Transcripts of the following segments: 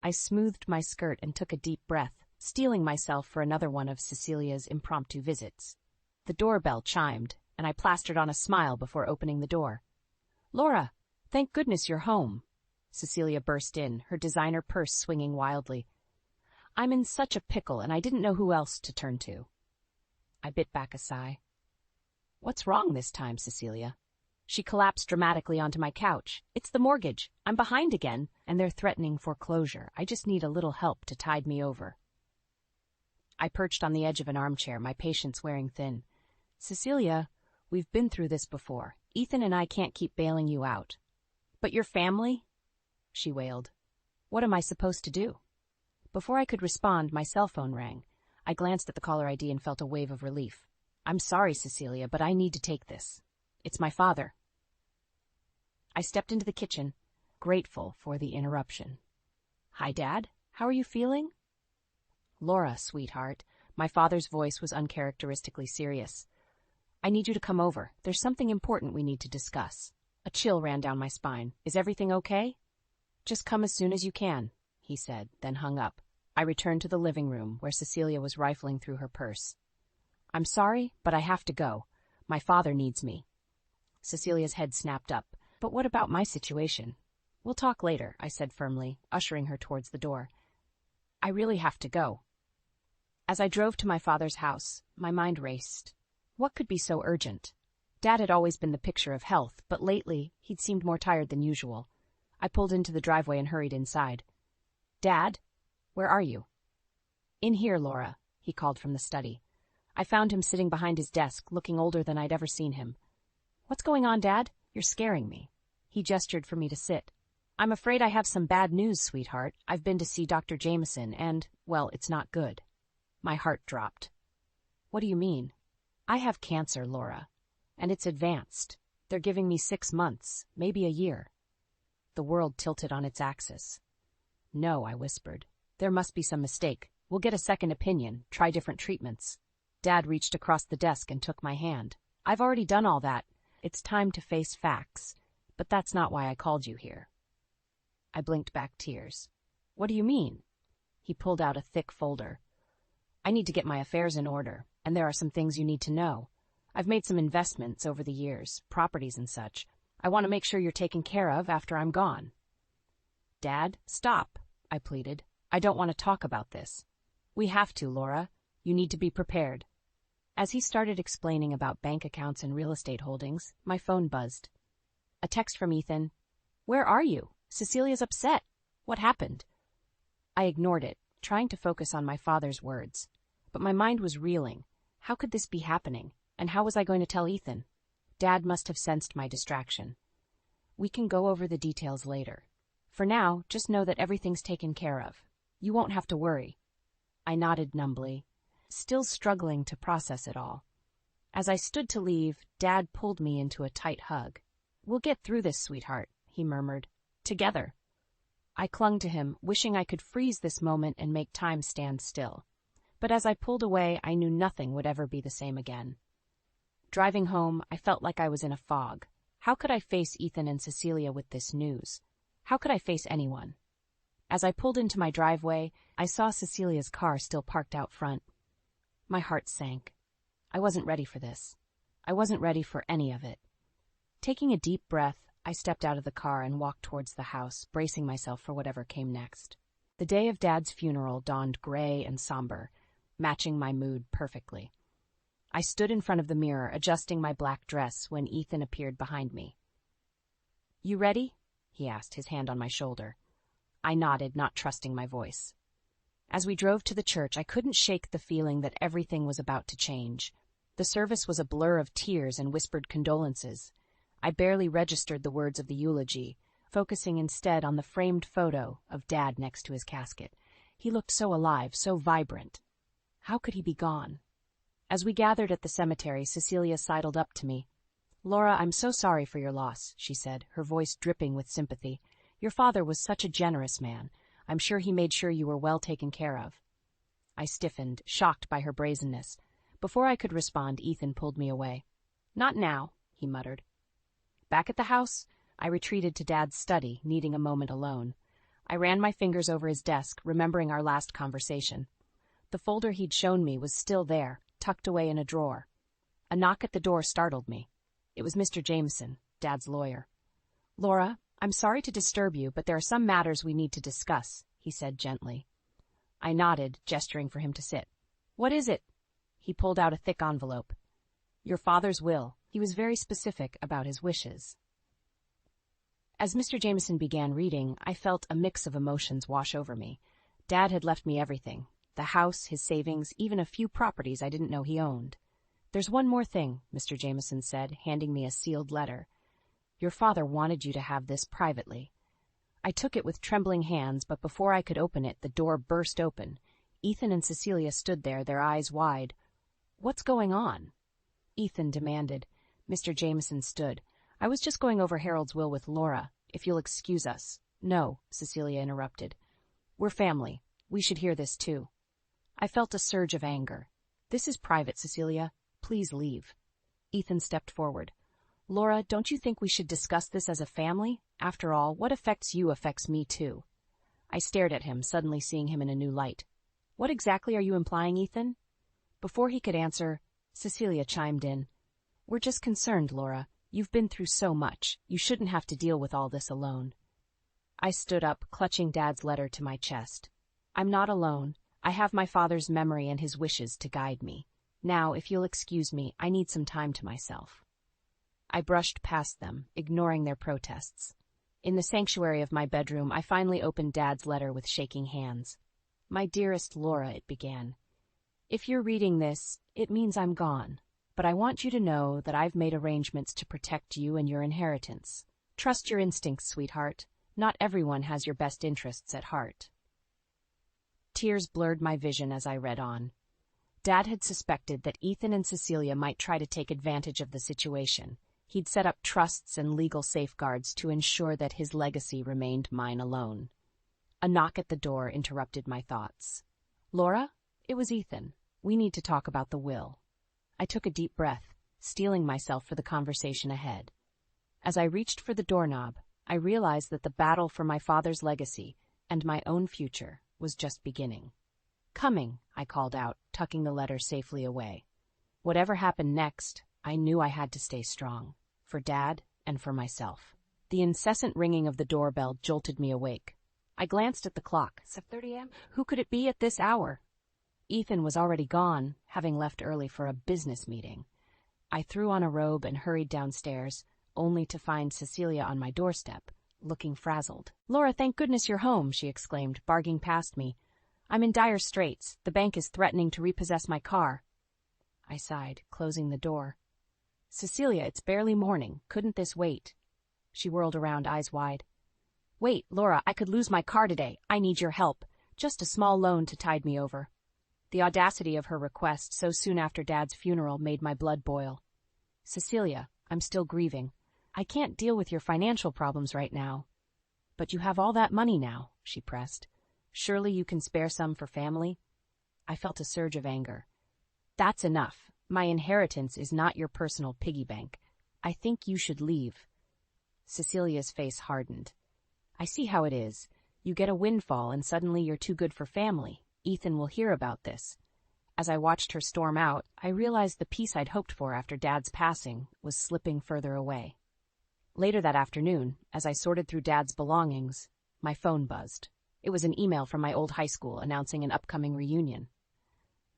I smoothed my skirt and took a deep breath, steeling myself for another one of Cecilia's impromptu visits. The doorbell chimed, and I plastered on a smile before opening the door. "Laura, thank goodness you're home." Cecilia burst in, her designer purse swinging wildly. "I'm in such a pickle, and I didn't know who else to turn to." I bit back a sigh. "What's wrong this time, Cecilia?" She collapsed dramatically onto my couch. "It's the mortgage. I'm behind again, and they're threatening foreclosure. I just need a little help to tide me over." I perched on the edge of an armchair, my patience wearing thin. "Cecilia, we've been through this before. Ethan and I can't keep bailing you out." "But your family?" she wailed. "What am I supposed to do?" Before I could respond, my cell phone rang. I glanced at the caller ID and felt a wave of relief. "I'm sorry, Cecilia, but I need to take this. It's my father." I stepped into the kitchen, grateful for the interruption. "Hi, Dad. How are you feeling?" "Laura, sweetheart." My father's voice was uncharacteristically serious. "I need you to come over. There's something important we need to discuss." A chill ran down my spine. "Is everything okay?" "Just come as soon as you can," he said, then hung up. I returned to the living room, where Cecilia was rifling through her purse. "I'm sorry, but I have to go. My father needs me." Cecilia's head snapped up. "But what about my situation?" "We'll talk later," I said firmly, ushering her towards the door. "I really have to go." As I drove to my father's house, my mind raced. What could be so urgent? Dad had always been the picture of health, but lately he'd seemed more tired than usual. I pulled into the driveway and hurried inside. "Dad, where are you?" "In here, Laura," he called from the study. I found him sitting behind his desk, looking older than I'd ever seen him. "What's going on, Dad? You're scaring me." He gestured for me to sit. "I'm afraid I have some bad news, sweetheart. I've been to see Dr. Jameson, and, well, it's not good." My heart dropped. "What do you mean?" "I have cancer, Laura, and it's advanced. They're giving me 6 months, maybe a year." The world tilted on its axis. "No," I whispered. "There must be some mistake. We'll get a second opinion, try different treatments." Dad reached across the desk and took my hand. "I've already done all that. It's time to face facts. But that's not why I called you here." I blinked back tears. "What do you mean?" He pulled out a thick folder. "I need to get my affairs in order, and there are some things you need to know. I've made some investments over the years, properties and such. I want to make sure you're taken care of after I'm gone." "Dad, stop," I pleaded. "I don't want to talk about this." "We have to, Laura. You need to be prepared." As he started explaining about bank accounts and real estate holdings, my phone buzzed. A text from Ethan. "Where are you? Cecilia's upset. What happened?" I ignored it, trying to focus on my father's words. But my mind was reeling. How could this be happening? And how was I going to tell Ethan? Dad must have sensed my distraction. "We can go over the details later. For now, just know that everything's taken care of. You won't have to worry." I nodded numbly, still struggling to process it all. As I stood to leave, Dad pulled me into a tight hug. "We'll get through this, sweetheart," he murmured. "Together." I clung to him, wishing I could freeze this moment and make time stand still. But as I pulled away, I knew nothing would ever be the same again. Driving home, I felt like I was in a fog. How could I face Ethan and Cecilia with this news? How could I face anyone? As I pulled into my driveway, I saw Cecilia's car still parked out front. My heart sank. I wasn't ready for this. I wasn't ready for any of it. Taking a deep breath, I stepped out of the car and walked towards the house, bracing myself for whatever came next. The day of Dad's funeral dawned gray and somber, matching my mood perfectly. I stood in front of the mirror, adjusting my black dress, when Ethan appeared behind me. "You ready?" he asked, his hand on my shoulder. I nodded, not trusting my voice. As we drove to the church, I couldn't shake the feeling that everything was about to change. The service was a blur of tears and whispered condolences. I barely registered the words of the eulogy, focusing instead on the framed photo of Dad next to his casket. He looked so alive, so vibrant. How could he be gone? As we gathered at the cemetery, Cecilia sidled up to me. "Laura, I'm so sorry for your loss," she said, her voice dripping with sympathy. "Your father was such a generous man. I'm sure he made sure you were well taken care of." I stiffened, shocked by her brazenness. Before I could respond, Ethan pulled me away. "Not now," he muttered. Back at the house, I retreated to Dad's study, needing a moment alone. I ran my fingers over his desk, remembering our last conversation. The folder he'd shown me was still there, tucked away in a drawer. A knock at the door startled me. It was Mr. Jameson, Dad's lawyer. "Laura, I'm sorry to disturb you, but there are some matters we need to discuss," he said gently. I nodded, gesturing for him to sit. "What is it?" He pulled out a thick envelope. "Your father's will." He was very specific about his wishes. As Mr. Jameson began reading, I felt a mix of emotions wash over me. Dad had left me everything: the house, his savings, even a few properties I didn't know he owned. "There's one more thing," Mr. Jameson said, handing me a sealed letter. "Your father wanted you to have this privately." I took it with trembling hands, but before I could open it, the door burst open. Ethan and Cecilia stood there, their eyes wide. "What's going on?" Ethan demanded. Mr. Jameson stood. "I was just going over Harold's will with Laura, if you'll excuse us." "No," Cecilia interrupted. "We're family. We should hear this too." I felt a surge of anger. "This is private, Cecilia. Please leave." Ethan stepped forward. "Laura, don't you think we should discuss this as a family? After all, what affects you affects me too." I stared at him, suddenly seeing him in a new light. "What exactly are you implying, Ethan?" Before he could answer, Cecilia chimed in. "We're just concerned, Laura. You've been through so much. You shouldn't have to deal with all this alone." I stood up, clutching Dad's letter to my chest. "I'm not alone. I have my father's memory and his wishes to guide me. Now, if you'll excuse me, I need some time to myself." I brushed past them, ignoring their protests. In the sanctuary of my bedroom, I finally opened Dad's letter with shaking hands. "My dearest Laura," it began. "If you're reading this, it means I'm gone. But I want you to know that I've made arrangements to protect you and your inheritance. Trust your instincts, sweetheart. Not everyone has your best interests at heart." Tears blurred my vision as I read on. Dad had suspected that Ethan and Cecilia might try to take advantage of the situation. He'd set up trusts and legal safeguards to ensure that his legacy remained mine alone. A knock at the door interrupted my thoughts. "Laura?" It was Ethan. "We need to talk about the will." I took a deep breath, steeling myself for the conversation ahead. As I reached for the doorknob, I realized that the battle for my father's legacy and my own future was just beginning. "Coming," I called out, tucking the letter safely away. Whatever happened next, I knew I had to stay strong, for Dad and for myself. The incessant ringing of the doorbell jolted me awake. I glanced at the clock. 7:30 a.m.? Who could it be at this hour? Ethan was already gone, having left early for a business meeting. I threw on a robe and hurried downstairs, only to find Cecilia on my doorstep, looking frazzled. "Laura, thank goodness you're home," she exclaimed, barging past me. "I'm in dire straits. The bank is threatening to repossess my car." I sighed, closing the door. "Cecilia, it's barely morning. Couldn't this wait?" She whirled around, eyes wide. "Wait, Laura, I could lose my car today. I need your help. Just a small loan to tide me over." The audacity of her request so soon after Dad's funeral made my blood boil. "Cecilia, I'm still grieving. I can't deal with your financial problems right now." "But you have all that money now," she pressed. "Surely you can spare some for family?" I felt a surge of anger. "That's enough. My inheritance is not your personal piggy bank. I think you should leave." Cecilia's face hardened. "I see how it is. You get a windfall and suddenly you're too good for family. Ethan will hear about this." As I watched her storm out, I realized the peace I'd hoped for after Dad's passing was slipping further away. Later that afternoon, as I sorted through Dad's belongings, my phone buzzed. It was an email from my old high school announcing an upcoming reunion.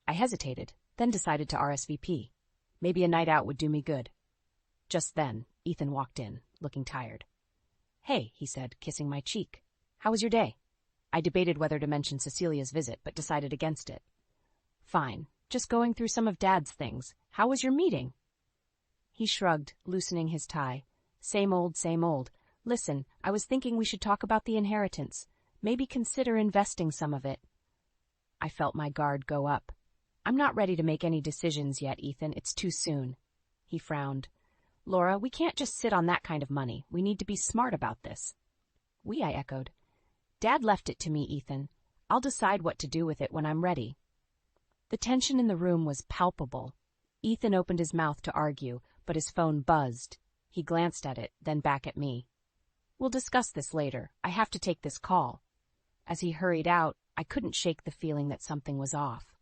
I hesitated, then decided to RSVP. Maybe a night out would do me good. Just then, Ethan walked in, looking tired. "Hey," he said, kissing my cheek. "How was your day?" I debated whether to mention Cecilia's visit, but decided against it. "Fine. Just going through some of Dad's things. How was your meeting?" He shrugged, loosening his tie. Same old, same old. "Listen, I was thinking we should talk about the inheritance. Maybe consider investing some of it." I felt my guard go up. "I'm not ready to make any decisions yet, Ethan. It's too soon." He frowned. "Laura, we can't just sit on that kind of money. We need to be smart about this." "We," I echoed. "Dad left it to me, Ethan. I'll decide what to do with it when I'm ready." The tension in the room was palpable. Ethan opened his mouth to argue, but his phone buzzed. He glanced at it, then back at me. "We'll discuss this later. I have to take this call." As he hurried out, I couldn't shake the feeling that something was off.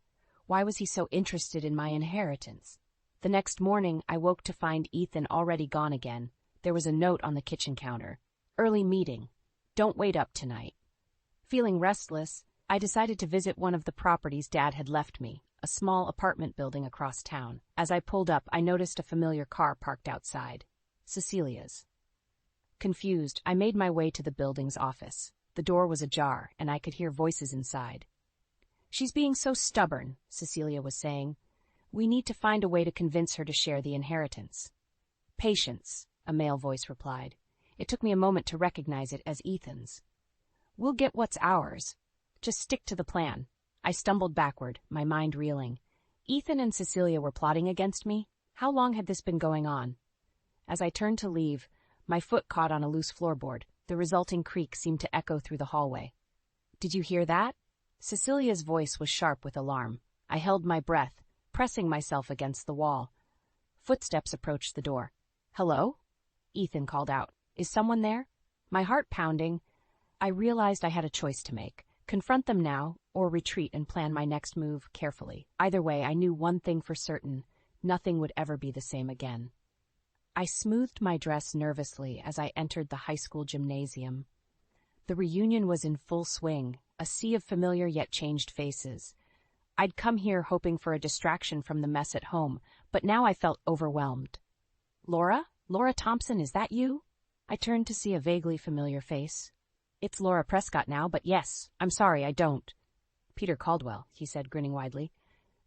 Why was he so interested in my inheritance? The next morning, I woke to find Ethan already gone again. There was a note on the kitchen counter. Early meeting. Don't wait up tonight. Feeling restless, I decided to visit one of the properties Dad had left me, a small apartment building across town. As I pulled up, I noticed a familiar car parked outside. Cecilia's. Confused, I made my way to the building's office. The door was ajar, and I could hear voices inside. "She's being so stubborn," Cecilia was saying. "We need to find a way to convince her to share the inheritance." "Patience," a male voice replied. It took me a moment to recognize it as Ethan's. "We'll get what's ours. Just stick to the plan." I stumbled backward, my mind reeling. Ethan and Cecilia were plotting against me? How long had this been going on? As I turned to leave, my foot caught on a loose floorboard. The resulting creak seemed to echo through the hallway. "Did you hear that?" Cecilia's voice was sharp with alarm. I held my breath, pressing myself against the wall. Footsteps approached the door. "Hello?" Ethan called out. "Is someone there?" My heart pounding, I realized I had a choice to make. Confront them now, or retreat and plan my next move carefully. Either way, I knew one thing for certain. Nothing would ever be the same again. I smoothed my dress nervously as I entered the high school gymnasium. The reunion was in full swing, a sea of familiar yet changed faces. I'd come here hoping for a distraction from the mess at home, but now I felt overwhelmed. "Laura? Laura Thompson, is that you?" I turned to see a vaguely familiar face. "It's Laura Prescott now, but yes, I'm sorry, I don't." "Peter Caldwell," he said, grinning widely.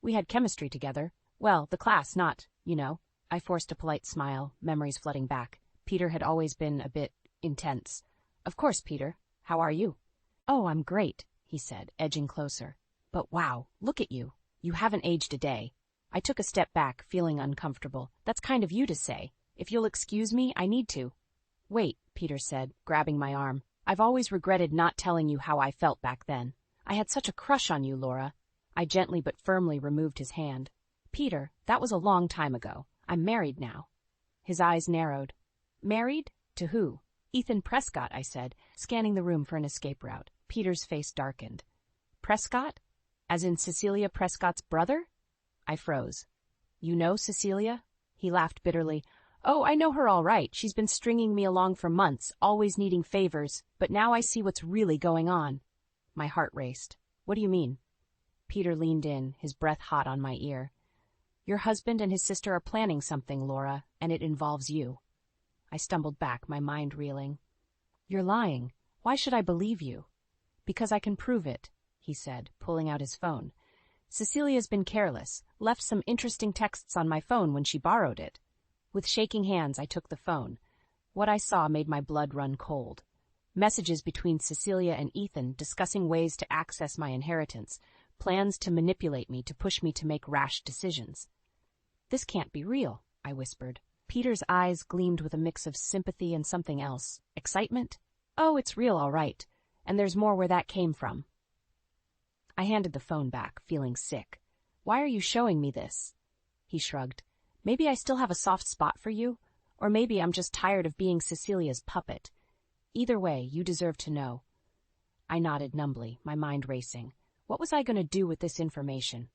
"We had chemistry together. Well, the class, not, you know." I forced a polite smile, memories flooding back. Peter had always been a bit intense. "Of course, Peter. How are you?" "Oh, I'm great," he said, edging closer. "But wow, look at you. You haven't aged a day." I took a step back, feeling uncomfortable. "That's kind of you to say. If you'll excuse me, I need to." "Wait," Peter said, grabbing my arm. "I've always regretted not telling you how I felt back then. I had such a crush on you, Laura." I gently but firmly removed his hand. "Peter, that was a long time ago. I'm married now." His eyes narrowed. "Married? To who?" "Ethan Prescott," I said, scanning the room for an escape route. Peter's face darkened. "Prescott? As in Cecilia Prescott's brother?" I froze. "You know Cecilia?" He laughed bitterly. "Oh, I know her all right. She's been stringing me along for months, always needing favors, but now I see what's really going on." My heart raced. "What do you mean?" Peter leaned in, his breath hot on my ear. "Your husband and his sister are planning something, Laura, and it involves you." I stumbled back, my mind reeling. "You're lying. Why should I believe you?" "Because I can prove it," he said, pulling out his phone. "Cecilia's been careless, left some interesting texts on my phone when she borrowed it." With shaking hands, I took the phone. What I saw made my blood run cold. Messages between Cecilia and Ethan discussing ways to access my inheritance, plans to manipulate me, to push me to make rash decisions. "This can't be real," I whispered. Peter's eyes gleamed with a mix of sympathy and something else. Excitement? "Oh, it's real, all right. And there's more where that came from." I handed the phone back, feeling sick. "Why are you showing me this?" He shrugged. "Maybe I still have a soft spot for you, or maybe I'm just tired of being Cecilia's puppet. Either way, you deserve to know." I nodded numbly, my mind racing. What was I going to do with this information?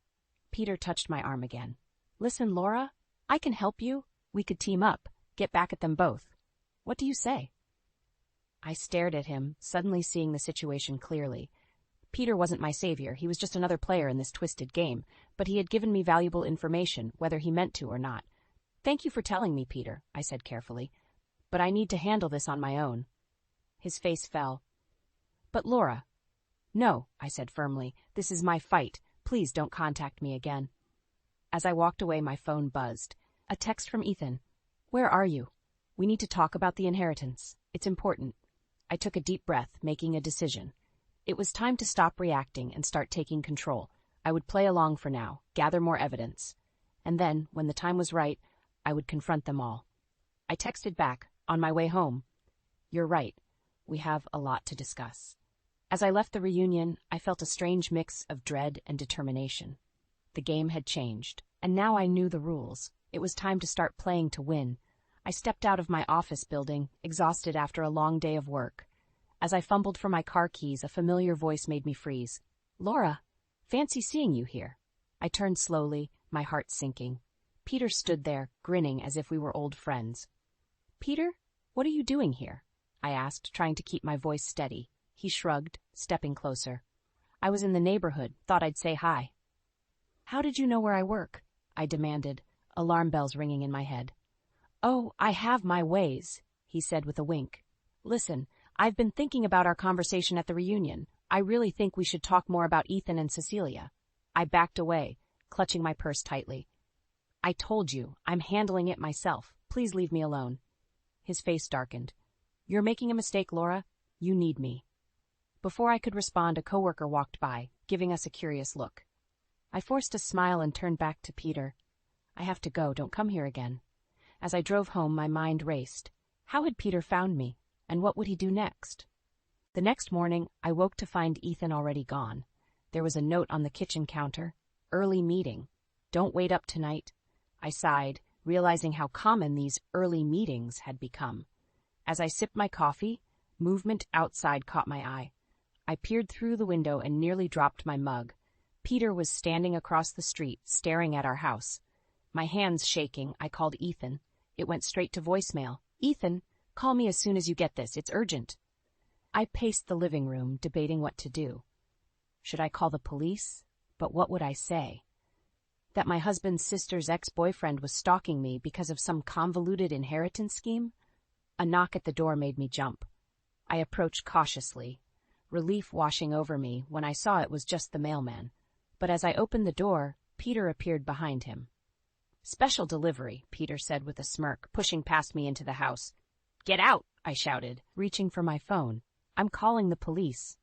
Peter touched my arm again. "Listen, Laura, I can help you. We could team up, get back at them both. What do you say?" I stared at him, suddenly seeing the situation clearly. Peter wasn't my savior, he was just another player in this twisted game, but he had given me valuable information, whether he meant to or not. "Thank you for telling me, Peter," I said carefully, "but I need to handle this on my own." His face fell. "But Laura—" "No," I said firmly, "this is my fight. Please don't contact me again." As I walked away, my phone buzzed. A text from Ethan. "Where are you? We need to talk about the inheritance. It's important." I took a deep breath, making a decision. It was time to stop reacting and start taking control. I would play along for now, gather more evidence. And then, when the time was right, I would confront them all. I texted back, on my way home. "You're right. We have a lot to discuss." As I left the reunion, I felt a strange mix of dread and determination. The game had changed, and now I knew the rules. It was time to start playing to win. I stepped out of my office building, exhausted after a long day of work. As I fumbled for my car keys, a familiar voice made me freeze. "Laura, fancy seeing you here." I turned slowly, my heart sinking. Peter stood there, grinning as if we were old friends. "Peter, what are you doing here?" I asked, trying to keep my voice steady. He shrugged, stepping closer. "I was in the neighborhood, thought I'd say hi." "How did you know where I work?" I demanded, alarm bells ringing in my head. "Oh, I have my ways," he said with a wink. "Listen, I've been thinking about our conversation at the reunion. I really think we should talk more about Ethan and Cecilia." I backed away, clutching my purse tightly. "I told you, I'm handling it myself. Please leave me alone." His face darkened. "You're making a mistake, Laura. You need me." Before I could respond, a coworker walked by, giving us a curious look. I forced a smile and turned back to Peter. "I have to go. Don't come here again." As I drove home, my mind raced. How had Peter found me, and what would he do next? The next morning, I woke to find Ethan already gone. There was a note on the kitchen counter. "Early meeting. Don't wait up tonight." I sighed, realizing how common these early meetings had become. As I sipped my coffee, movement outside caught my eye. I peered through the window and nearly dropped my mug. Peter was standing across the street, staring at our house. My hands shaking, I called Ethan. It went straight to voicemail. "Ethan, call me as soon as you get this. It's urgent." I paced the living room, debating what to do. Should I call the police? But what would I say? That my husband's sister's ex-boyfriend was stalking me because of some convoluted inheritance scheme? A knock at the door made me jump. I approached cautiously, relief washing over me when I saw it was just the mailman. But as I opened the door, Peter appeared behind him. "Special delivery," Peter said with a smirk, pushing past me into the house. "Get out," I shouted, reaching for my phone. "I'm calling the police."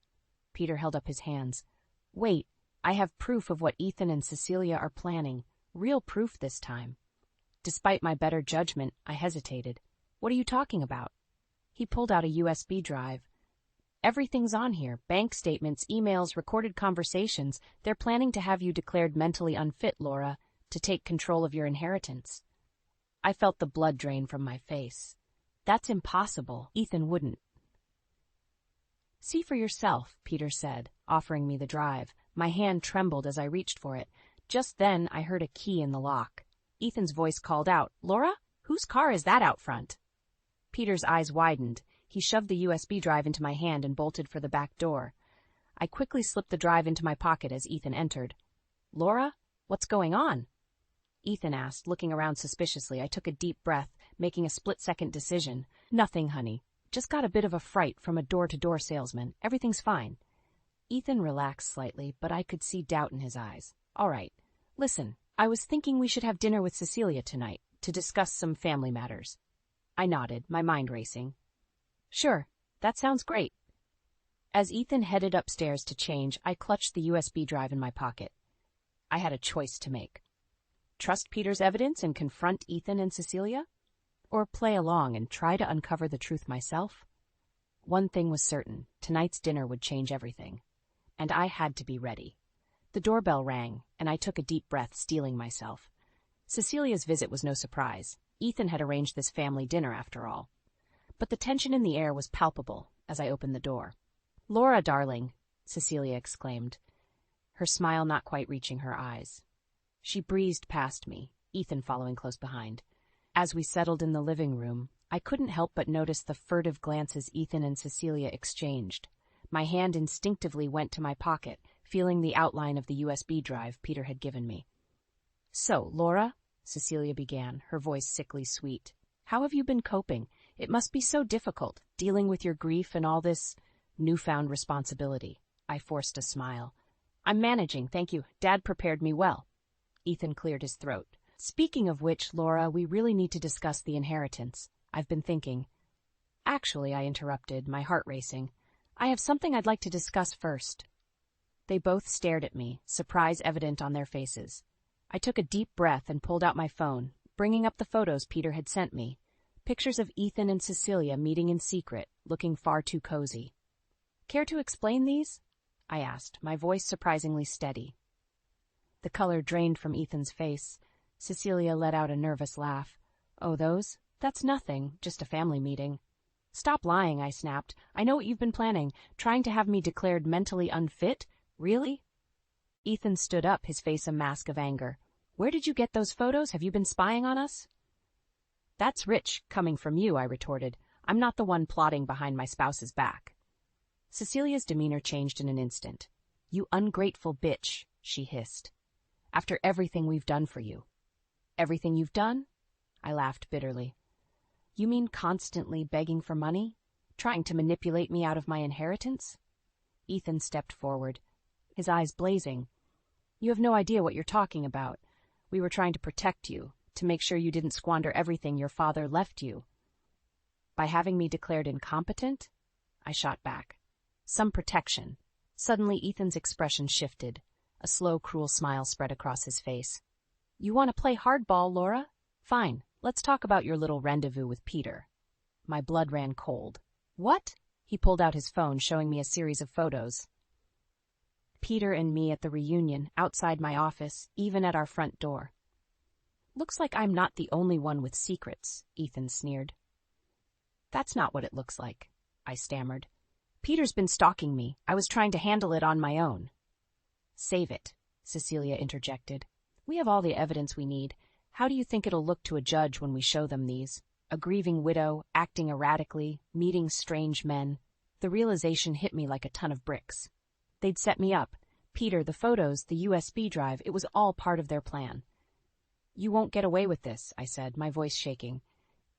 Peter held up his hands. "Wait, I have proof of what Ethan and Cecilia are planning. Real proof this time." Despite my better judgment, I hesitated. "What are you talking about?" He pulled out a USB drive. "Everything's on here. Bank statements, emails, recorded conversations. They're planning to have you declared mentally unfit, Laura, to take control of your inheritance." I felt the blood drain from my face. "That's impossible. Ethan wouldn't." "See for yourself," Peter said, offering me the drive. My hand trembled as I reached for it. Just then, I heard a key in the lock. Ethan's voice called out, "Laura, whose car is that out front?" Peter's eyes widened. He shoved the USB drive into my hand and bolted for the back door. I quickly slipped the drive into my pocket as Ethan entered. "Laura, what's going on?" Ethan asked, looking around suspiciously. I took a deep breath, making a split-second decision. "Nothing, honey. Just got a bit of a fright from a door-to-door salesman. Everything's fine." Ethan relaxed slightly, but I could see doubt in his eyes. "All right. Listen, I was thinking we should have dinner with Cecilia tonight to discuss some family matters." I nodded, my mind racing. "Sure, that sounds great." As Ethan headed upstairs to change, I clutched the USB drive in my pocket. I had a choice to make. Trust Peter's evidence and confront Ethan and Cecilia? Or play along and try to uncover the truth myself? One thing was certain, tonight's dinner would change everything. And I had to be ready. The doorbell rang, and I took a deep breath, steeling myself. Cecilia's visit was no surprise. Ethan had arranged this family dinner after all. But the tension in the air was palpable as I opened the door. "Laura, darling," Cecilia exclaimed, her smile not quite reaching her eyes. She breezed past me, Ethan following close behind. As we settled in the living room, I couldn't help but notice the furtive glances Ethan and Cecilia exchanged. My hand instinctively went to my pocket, feeling the outline of the USB drive Peter had given me. "So, Laura," Cecilia began, her voice sickly sweet, "how have you been coping? It must be so difficult, dealing with your grief and all this newfound responsibility." I forced a smile. "I'm managing, thank you. Dad prepared me well." Ethan cleared his throat. "Speaking of which, Laura, we really need to discuss the inheritance. I've been thinking." "Actually," I interrupted, my heart racing, "I have something I'd like to discuss first." They both stared at me, surprise evident on their faces. I took a deep breath and pulled out my phone, bringing up the photos Peter had sent me. Pictures of Ethan and Cecilia meeting in secret, looking far too cozy. "Care to explain these?" I asked, my voice surprisingly steady. The color drained from Ethan's face. Cecilia let out a nervous laugh. "Oh, those? That's nothing, just a family meeting." Stop lying, I snapped. I know what you've been planning, trying to have me declared mentally unfit? Really? Ethan stood up, his face a mask of anger. Where did you get those photos? Have you been spying on us? That's rich, coming from you, I retorted. I'm not the one plotting behind my spouse's back. Cecilia's demeanor changed in an instant. You ungrateful bitch, she hissed. After everything we've done for you. Everything you've done? I laughed bitterly. You mean constantly begging for money? Trying to manipulate me out of my inheritance? Ethan stepped forward, his eyes blazing. You have no idea what you're talking about. We were trying to protect you, to make sure you didn't squander everything your father left you. By having me declared incompetent? I shot back. Some protection. Suddenly Ethan's expression shifted. A slow, cruel smile spread across his face. You want to play hardball, Laura? Fine, let's talk about your little rendezvous with Peter. My blood ran cold. What? He pulled out his phone, showing me a series of photos. Peter and me at the reunion, outside my office, even at our front door. Looks like I'm not the only one with secrets, Ethan sneered. That's not what it looks like, I stammered. Peter's been stalking me. I was trying to handle it on my own. Save it, Cecilia interjected. We have all the evidence we need. How do you think it'll look to a judge when we show them these? A grieving widow, acting erratically, meeting strange men. The realization hit me like a ton of bricks. They'd set me up. Peter, the photos, the USB drive, it was all part of their plan. You won't get away with this, I said, my voice shaking.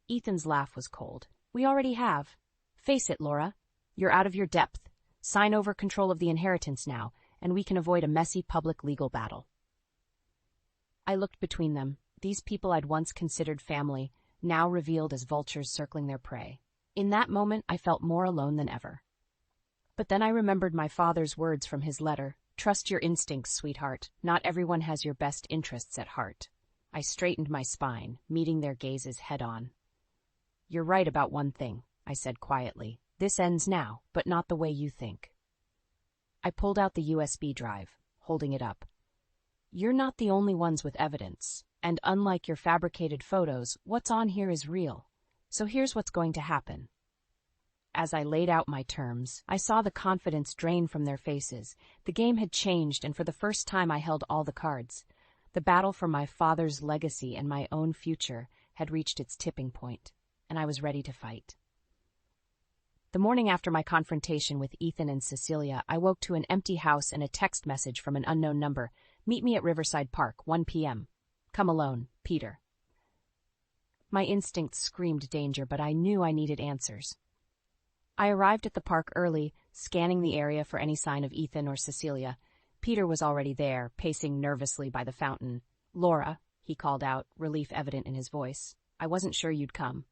Ethan's laugh was cold. We already have. Face it, Laura. You're out of your depth. Sign over control of the inheritance now, and we can avoid a messy public legal battle. I looked between them. These people I'd once considered family, now revealed as vultures circling their prey. In that moment, I felt more alone than ever. But then I remembered my father's words from his letter. Trust your instincts, sweetheart. Not everyone has your best interests at heart. I straightened my spine, meeting their gazes head-on. You're right about one thing, I said quietly. This ends now, but not the way you think. I pulled out the USB drive, holding it up. You're not the only ones with evidence, and unlike your fabricated photos, what's on here is real. So here's what's going to happen. As I laid out my terms, I saw the confidence drain from their faces. The game had changed, and for the first time I held all the cards. The battle for my father's legacy and my own future had reached its tipping point, and I was ready to fight. The morning after my confrontation with Ethan and Cecilia, I woke to an empty house and a text message from an unknown number. Meet me at Riverside Park, 1 p.m. Come alone, Peter. My instincts screamed danger, but I knew I needed answers. I arrived at the park early, scanning the area for any sign of Ethan or Cecilia. Peter was already there, pacing nervously by the fountain. Laura, he called out, relief evident in his voice. I wasn't sure you'd come.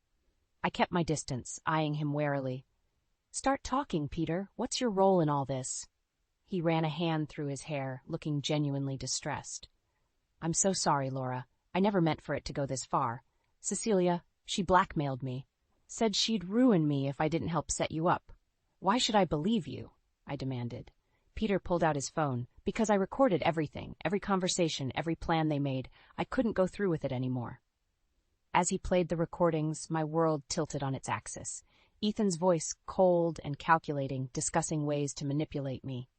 I kept my distance, eyeing him warily. Start talking, Peter. What's your role in all this? He ran a hand through his hair, looking genuinely distressed. I'm so sorry, Laura. I never meant for it to go this far. Cecilia, she blackmailed me. Said she'd ruin me if I didn't help set you up. Why should I believe you? I demanded. Peter pulled out his phone. Because I recorded everything, every conversation, every plan they made. I couldn't go through with it anymore. As he played the recordings, my world tilted on its axis. Ethan's voice, cold and calculating, discussing ways to manipulate me.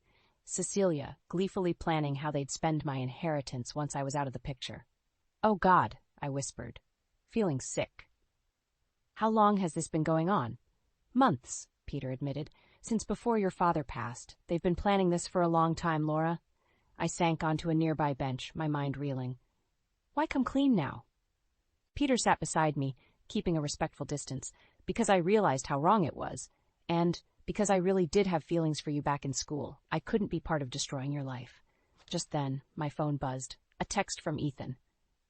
Cecilia, gleefully planning how they'd spend my inheritance once I was out of the picture. Oh, God, I whispered, feeling sick. How long has this been going on? Months, Peter admitted. Since before your father passed. They've been planning this for a long time, Laura. I sank onto a nearby bench, my mind reeling. Why come clean now? Peter sat beside me, keeping a respectful distance, because I realized how wrong it was, and because I really did have feelings for you back in school. I couldn't be part of destroying your life. Just then, my phone buzzed. A text from Ethan.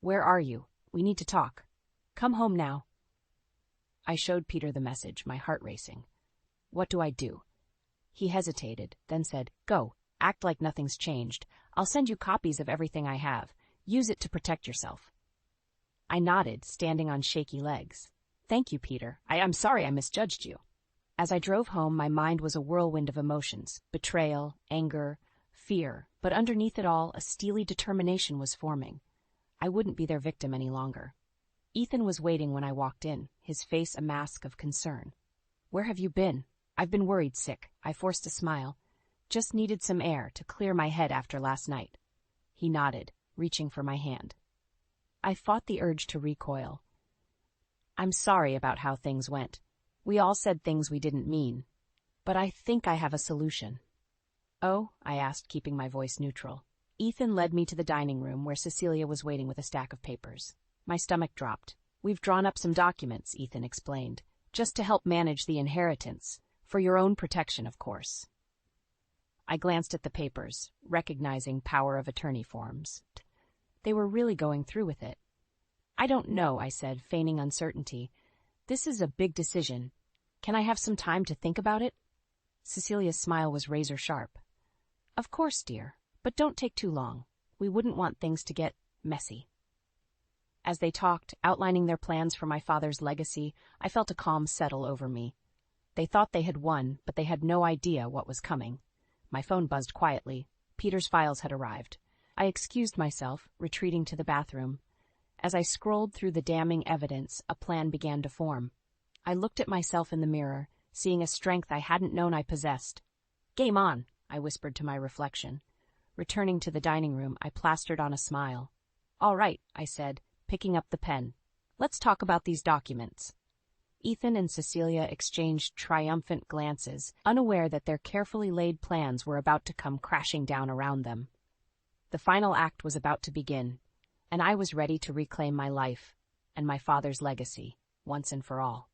Where are you? We need to talk. Come home now. I showed Peter the message, my heart racing. What do I do? He hesitated, then said, Go, act like nothing's changed. I'll send you copies of everything I have. Use it to protect yourself. I nodded, standing on shaky legs. Thank you, Peter. I'm sorry I misjudged you. As I drove home, my mind was a whirlwind of emotions. Betrayal, anger, fear. But underneath it all, a steely determination was forming. I wouldn't be their victim any longer. Ethan was waiting when I walked in, his face a mask of concern. Where have you been? I've been worried sick. I forced a smile. Just needed some air to clear my head after last night. He nodded, reaching for my hand. I fought the urge to recoil. I'm sorry about how things went. We all said things we didn't mean. But I think I have a solution. Oh, I asked, keeping my voice neutral. Ethan led me to the dining room where Cecilia was waiting with a stack of papers. My stomach dropped. We've drawn up some documents, Ethan explained, just to help manage the inheritance, for your own protection, of course. I glanced at the papers, recognizing power of attorney forms. They were really going through with it. I don't know, I said, feigning uncertainty. This is a big decision. Can I have some time to think about it? Cecilia's smile was razor sharp. Of course, dear, but don't take too long. We wouldn't want things to get messy. As they talked, outlining their plans for my father's legacy, I felt a calm settle over me. They thought they had won, but they had no idea what was coming. My phone buzzed quietly. Peter's files had arrived. I excused myself, retreating to the bathroom. As I scrolled through the damning evidence, a plan began to form. I looked at myself in the mirror, seeing a strength I hadn't known I possessed. Game on, I whispered to my reflection. Returning to the dining room, I plastered on a smile. All right, I said, picking up the pen. Let's talk about these documents. Ethan and Cecilia exchanged triumphant glances, unaware that their carefully laid plans were about to come crashing down around them. The final act was about to begin, and I was ready to reclaim my life and my father's legacy, once and for all.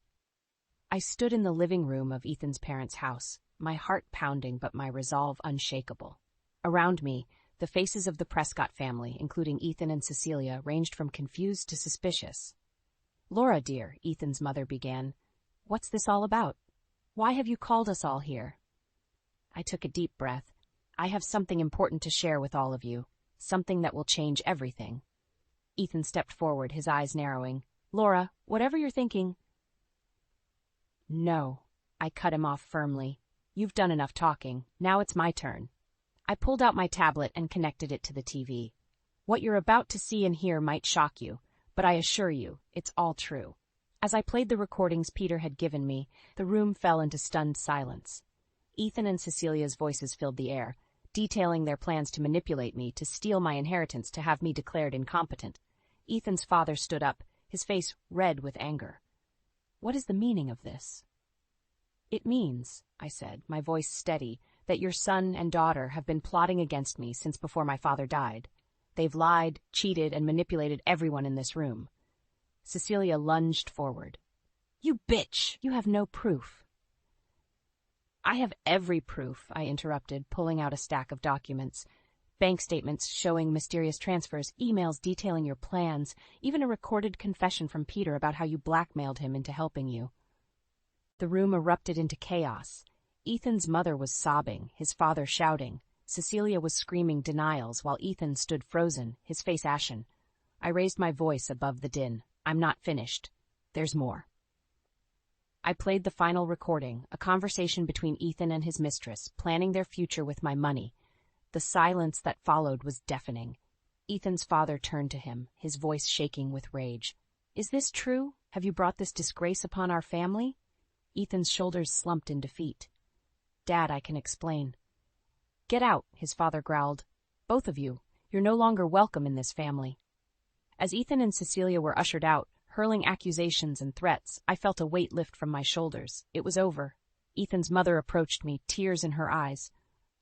I stood in the living room of Ethan's parents' house, my heart pounding but my resolve unshakable. Around me, the faces of the Prescott family, including Ethan and Cecilia, ranged from confused to suspicious. Laura, dear, Ethan's mother began, what's this all about? Why have you called us all here? I took a deep breath. I have something important to share with all of you, something that will change everything. Ethan stepped forward, his eyes narrowing. Laura, whatever you're thinking. No, I cut him off firmly. You've done enough talking. Now it's my turn. I pulled out my tablet and connected it to the TV. What you're about to see and hear might shock you, but I assure you, it's all true. As I played the recordings Peter had given me, the room fell into stunned silence. Ethan and Cecilia's voices filled the air, detailing their plans to manipulate me, to steal my inheritance, to have me declared incompetent. Ethan's father stood up, his face red with anger. What is the meaning of this? It means, I said, my voice steady, that your son and daughter have been plotting against me since before my father died. They've lied, cheated, and manipulated everyone in this room. Cecilia lunged forward. You bitch! You have no proof. I have every proof, I interrupted, pulling out a stack of documents. Bank statements showing mysterious transfers, emails detailing your plans, even a recorded confession from Peter about how you blackmailed him into helping you. The room erupted into chaos. Ethan's mother was sobbing, his father shouting. Cecilia was screaming denials while Ethan stood frozen, his face ashen. I raised my voice above the din. I'm not finished. There's more. I played the final recording, a conversation between Ethan and his mistress, planning their future with my money. The silence that followed was deafening. Ethan's father turned to him, his voice shaking with rage. Is this true? Have you brought this disgrace upon our family? Ethan's shoulders slumped in defeat. Dad, I can explain. Get out, his father growled. Both of you. You're no longer welcome in this family. As Ethan and Cecilia were ushered out, hurling accusations and threats, I felt a weight lift from my shoulders. It was over. Ethan's mother approached me, tears in her eyes.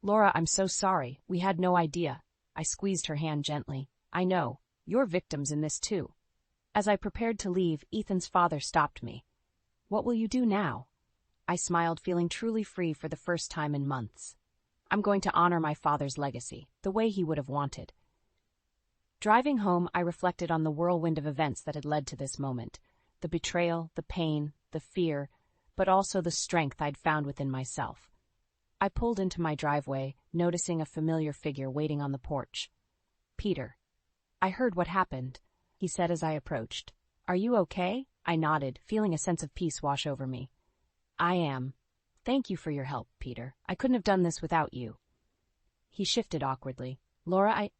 Laura, I'm so sorry. We had no idea. I squeezed her hand gently. I know. You're victims in this too. As I prepared to leave, Ethan's father stopped me. What will you do now? I smiled, feeling truly free for the first time in months. I'm going to honor my father's legacy, the way he would have wanted. Driving home, I reflected on the whirlwind of events that had led to this moment. The betrayal, the pain, the fear, but also the strength I'd found within myself. I pulled into my driveway, noticing a familiar figure waiting on the porch. Peter. I heard what happened, he said as I approached. Are you okay? I nodded, feeling a sense of peace wash over me. I am. Thank you for your help, Peter. I couldn't have done this without you. He shifted awkwardly. Laura,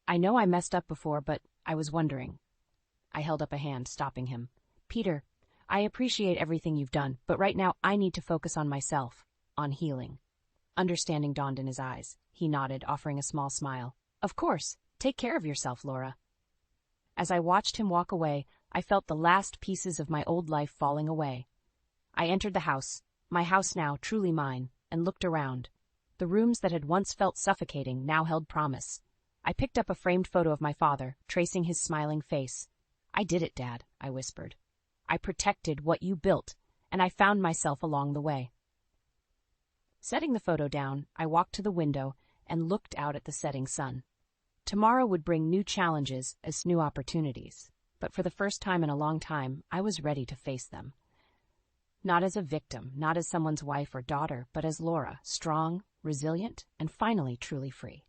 I know I messed up before, but I was wondering. I held up a hand, stopping him. Peter, I appreciate everything you've done, but right now I need to focus on myself, on healing. Understanding dawned in his eyes. He nodded, offering a small smile. Of course. Take care of yourself, Laura. As I watched him walk away, I felt the last pieces of my old life falling away. I entered the house, my house now truly mine, and looked around. The rooms that had once felt suffocating now held promise. I picked up a framed photo of my father, tracing his smiling face. I did it, Dad, I whispered. I protected what you built, and I found myself along the way. Setting the photo down, I walked to the window and looked out at the setting sun. Tomorrow would bring new challenges as new opportunities, but for the first time in a long time, I was ready to face them. Not as a victim, not as someone's wife or daughter, but as Laura, strong, resilient, and finally truly free.